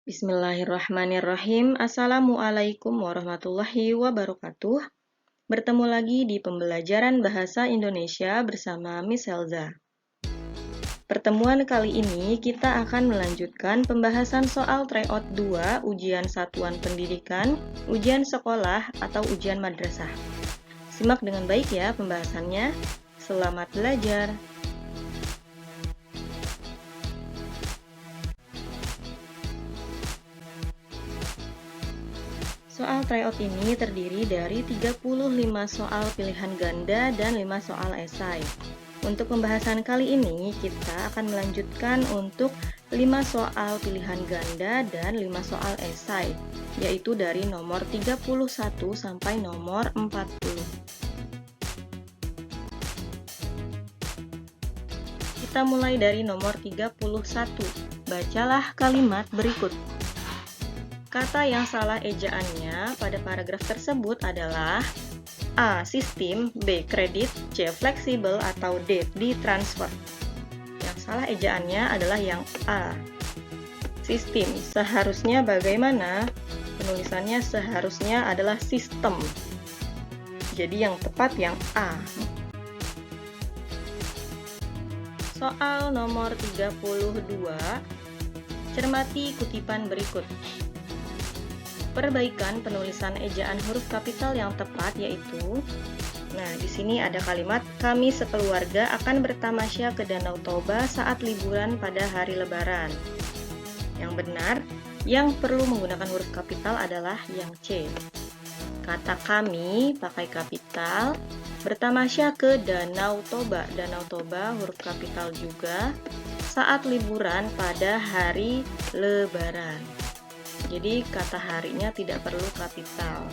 Bismillahirrahmanirrahim. Assalamualaikum warahmatullahi wabarakatuh. Bertemu lagi di pembelajaran bahasa Indonesia bersama Miss Elza. Pertemuan kali ini kita akan melanjutkan pembahasan soal tryout 2 ujian satuan pendidikan, ujian sekolah atau ujian madrasah. Simak dengan baik ya pembahasannya. Selamat belajar. Soal tryout ini terdiri dari 35 soal pilihan ganda dan 5 soal esai. Untuk pembahasan kali ini, kita akan melanjutkan untuk 5 soal pilihan ganda dan 5 soal esai, yaitu dari nomor 31 sampai nomor 40. Kita mulai dari nomor 31. Bacalah kalimat berikut. Kata yang salah ejaannya pada paragraf tersebut adalah A. Sistem, B. Kredit, C. Fleksibel, atau D. Ditransfer. Yang salah ejaannya adalah yang A. Sistem. Seharusnya bagaimana? Penulisannya seharusnya adalah sistem. Jadi yang tepat yang A. Soal nomor 32. Cermati kutipan berikut. Perbaikan penulisan ejaan huruf kapital yang tepat yaitu, nah di sini ada kalimat kami sekeluarga akan bertamasya ke Danau Toba saat liburan pada hari Lebaran. Yang benar, yang perlu menggunakan huruf kapital adalah yang C. Kata kami pakai kapital, bertamasya ke Danau Toba. Danau Toba huruf kapital juga saat liburan pada hari Lebaran. Jadi kata harinya tidak perlu kapital.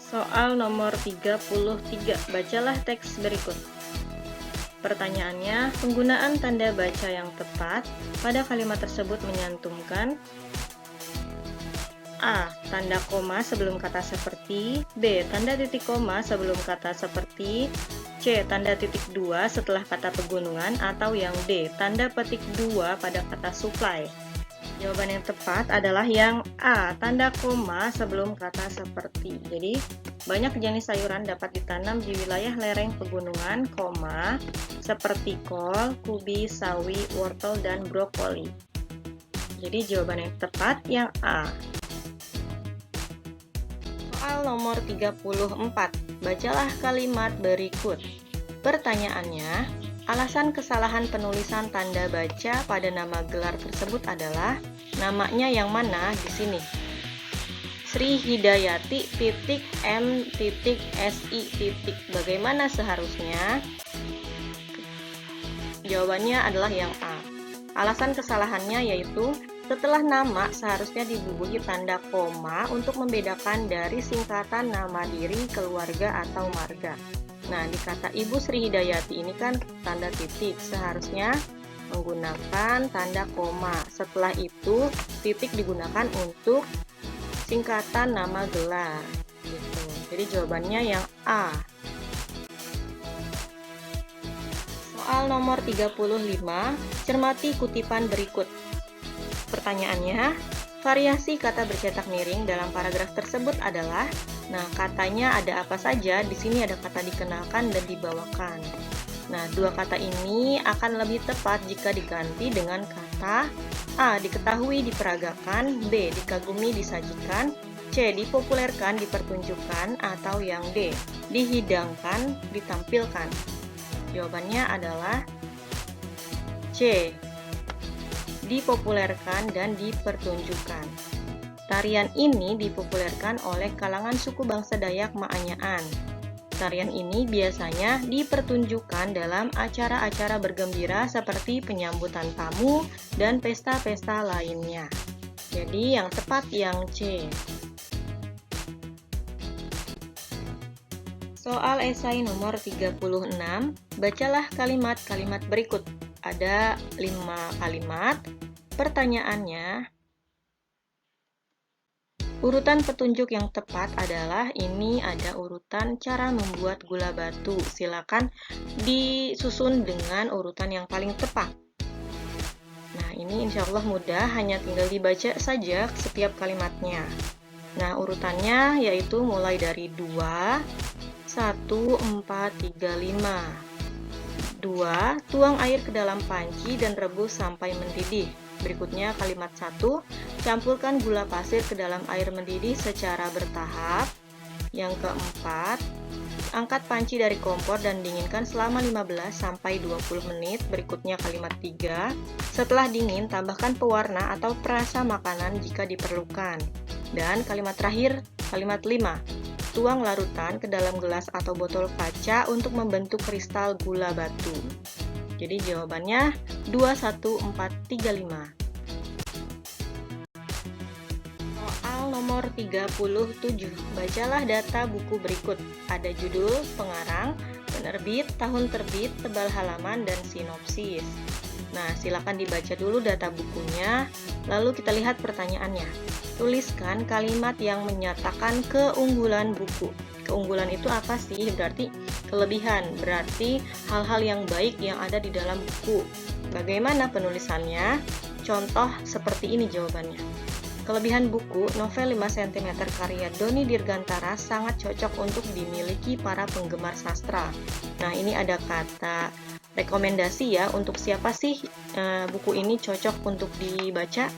Soal nomor 33. Bacalah teks berikut. Pertanyaannya, penggunaan tanda baca yang tepat pada kalimat tersebut menyantumkan A. Tanda koma sebelum kata seperti, B. Tanda titik koma sebelum kata seperti, C. Tanda titik 2 setelah kata pegunungan, atau yang D. Tanda petik 2 pada kata supply. Jawaban yang tepat adalah yang A. Tanda koma sebelum kata seperti. Jadi, banyak jenis sayuran dapat ditanam di wilayah lereng pegunungan, koma, seperti kol, kubis, sawi, wortel, dan brokoli. Jadi, jawaban yang tepat yang A. Soal nomor 34. Bacalah kalimat berikut. Pertanyaannya, alasan kesalahan penulisan tanda baca pada nama gelar tersebut adalah namanya yang mana di sini? Sri Hidayati M SI. Bagaimana seharusnya? Jawabannya adalah yang A. Alasan kesalahannya yaitu setelah nama seharusnya dibubuhi tanda koma untuk membedakan dari singkatan nama diri, keluarga, atau marga. Nah, di kata Ibu Sri Hidayati ini kan tanda titik, seharusnya menggunakan tanda koma. Setelah itu, titik digunakan untuk singkatan nama gelar. Gitu. Jadi jawabannya yang A. Soal nomor 35, cermati kutipan berikut. Pertanyaannya, variasi kata bercetak miring dalam paragraf tersebut adalah, nah katanya ada apa saja? Di sini ada kata dikenalkan dan dibawakan. Nah, dua kata ini akan lebih tepat jika diganti dengan kata A. Diketahui, diperagakan, B. Dikagumi, disajikan, C. Dipopulerkan, dipertunjukkan, atau yang D. Dihidangkan, ditampilkan. Jawabannya adalah C. Dipopulerkan dan dipertunjukkan. Tarian ini dipopulerkan oleh kalangan suku bangsa Dayak Maanyaan. Tarian ini biasanya dipertunjukkan dalam acara-acara bergembira seperti penyambutan tamu dan pesta-pesta lainnya. Jadi yang tepat yang C. Soal esai nomor 36, bacalah kalimat-kalimat berikut. Ada 5 kalimat. Pertanyaannya, Urutan petunjuk yang tepat adalah ini ada urutan cara membuat gula batu. Silakan disusun dengan urutan yang paling tepat. Nah, ini insya Allah mudah, hanya tinggal dibaca saja setiap kalimatnya. Nah, urutannya yaitu mulai dari 2, 1, 4, 3, 5. 2. Tuang air ke dalam panci dan rebus sampai mendidih. Berikutnya kalimat 1, campurkan gula pasir ke dalam air mendidih secara bertahap. Yang keempat, angkat panci dari kompor dan dinginkan selama 15-20 menit. Berikutnya kalimat 3, setelah dingin tambahkan pewarna atau perasa makanan jika diperlukan. Dan kalimat terakhir, kalimat 5, tuang larutan ke dalam gelas atau botol kaca untuk membentuk kristal gula batu. Jadi jawabannya 2, 1, 4, 3, 5. Soal nomor 37. Bacalah data buku berikut. Ada judul, pengarang, penerbit, tahun terbit, tebal halaman, dan sinopsis. Nah, silakan dibaca dulu data bukunya, lalu kita lihat pertanyaannya. Tuliskan kalimat yang menyatakan keunggulan buku. Keunggulan itu apa sih? Berarti kelebihan, berarti hal-hal yang baik yang ada di dalam buku. Bagaimana penulisannya? Contoh seperti ini jawabannya. Kelebihan buku, novel 5 cm karya Doni Dirgantara sangat cocok untuk dimiliki para penggemar sastra. Nah, ini ada kata rekomendasi ya, untuk siapa sih buku ini cocok untuk dibaca?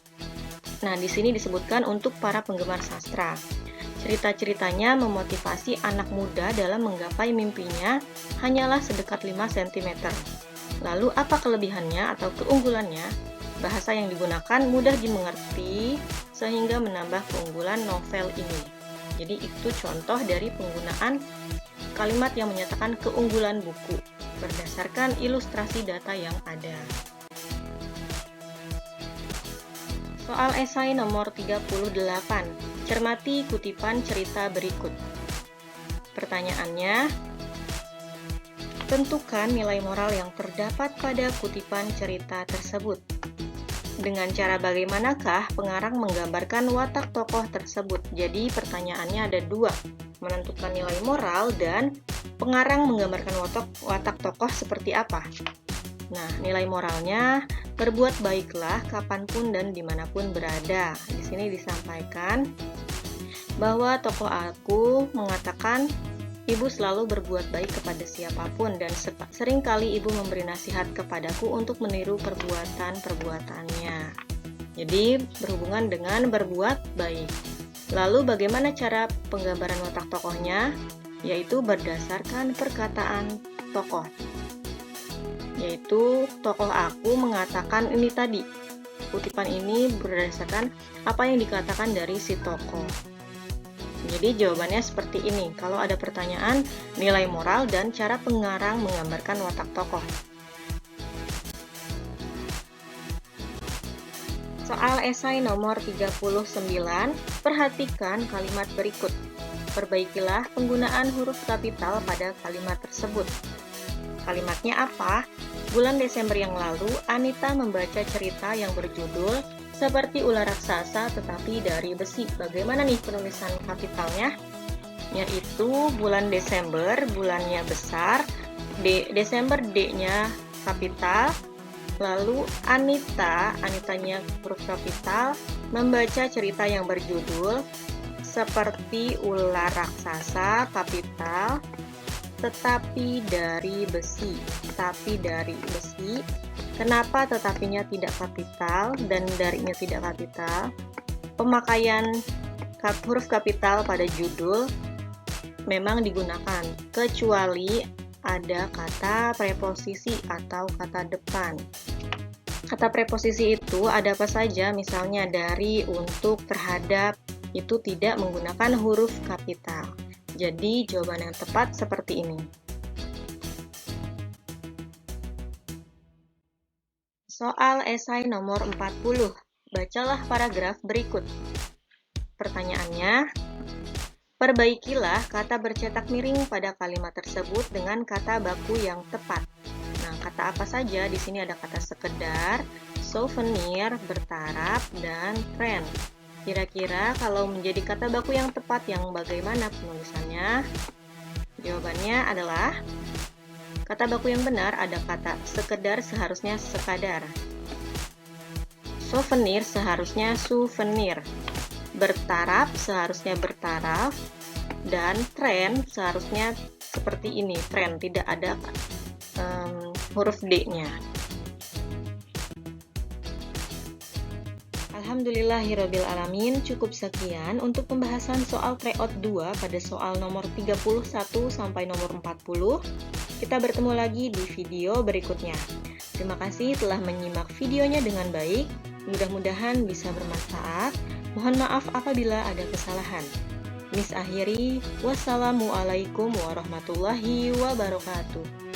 Nah, di sini disebutkan untuk para penggemar sastra. Cerita-ceritanya memotivasi anak muda dalam menggapai mimpinya hanyalah sedekat 5 cm. Lalu apa kelebihannya atau keunggulannya? Bahasa yang digunakan mudah dimengerti sehingga menambah keunggulan novel ini. Jadi itu contoh dari penggunaan kalimat yang menyatakan keunggulan buku berdasarkan ilustrasi data yang ada. Soal esai nomor 38. Cermati kutipan cerita berikut. Pertanyaannya, tentukan nilai moral yang terdapat pada kutipan cerita tersebut. Dengan cara bagaimanakah pengarang menggambarkan watak tokoh tersebut? Jadi pertanyaannya ada dua, menentukan nilai moral dan pengarang menggambarkan watak tokoh seperti apa. Nah, nilai moralnya, berbuat baiklah kapanpun dan dimanapun berada. Di sini disampaikan bahwa tokoh aku mengatakan ibu selalu berbuat baik kepada siapapun dan seringkali ibu memberi nasihat kepadaku untuk meniru perbuatan-perbuatannya. Jadi berhubungan dengan berbuat baik. Lalu bagaimana cara penggambaran watak tokohnya? Yaitu berdasarkan perkataan tokoh. Yaitu tokoh aku mengatakan ini tadi. Kutipan ini berdasarkan apa yang dikatakan dari si tokoh. Jadi jawabannya seperti ini. Kalau ada pertanyaan, nilai moral dan cara pengarang menggambarkan watak tokoh. Soal esai nomor 39, perhatikan kalimat berikut. Perbaikilah penggunaan huruf kapital pada kalimat tersebut. Kalimatnya apa? Bulan Desember yang lalu, Anita membaca cerita yang berjudul Seperti Ular Raksasa Tetapi Dari Besi. Bagaimana nih penulisan kapitalnya? Yaitu bulan Desember, bulannya besar, Desember D-nya kapital, lalu Anitanya huruf kapital, membaca cerita yang berjudul Seperti Ular Raksasa kapital, tetapi dari besi. Tapi dari besi. Kenapa tetapinya tidak kapital dan darinya tidak kapital? Pemakaian huruf kapital pada judul memang digunakan, kecuali ada kata preposisi atau kata depan. Kata preposisi itu ada apa saja, misalnya dari, untuk, terhadap, itu tidak menggunakan huruf kapital. Jadi jawaban yang tepat seperti ini. Soal esai nomor 40. Bacalah paragraf berikut. Pertanyaannya, perbaikilah kata bercetak miring pada kalimat tersebut dengan kata baku yang tepat. Nah, kata apa saja? Di sini ada kata sekedar, souvenir, bertaraf, dan tren. Kira-kira kalau menjadi kata baku yang tepat yang bagaimana penulisannya? Jawabannya adalah kata baku yang benar ada kata sekedar seharusnya sekadar. Souvenir seharusnya souvenir. Bertaraf seharusnya bertaraf. Dan tren seharusnya seperti ini, tren, tidak ada huruf D-nya. Alhamdulillahirrabbilalamin, cukup sekian untuk pembahasan soal tryout 2 pada soal nomor 31 sampai nomor 40. Kita bertemu lagi di video berikutnya. Terima kasih telah menyimak videonya dengan baik. Mudah-mudahan bisa bermanfaat. Mohon maaf apabila ada kesalahan. Miss akhiri, wassalamualaikum warahmatullahi wabarakatuh.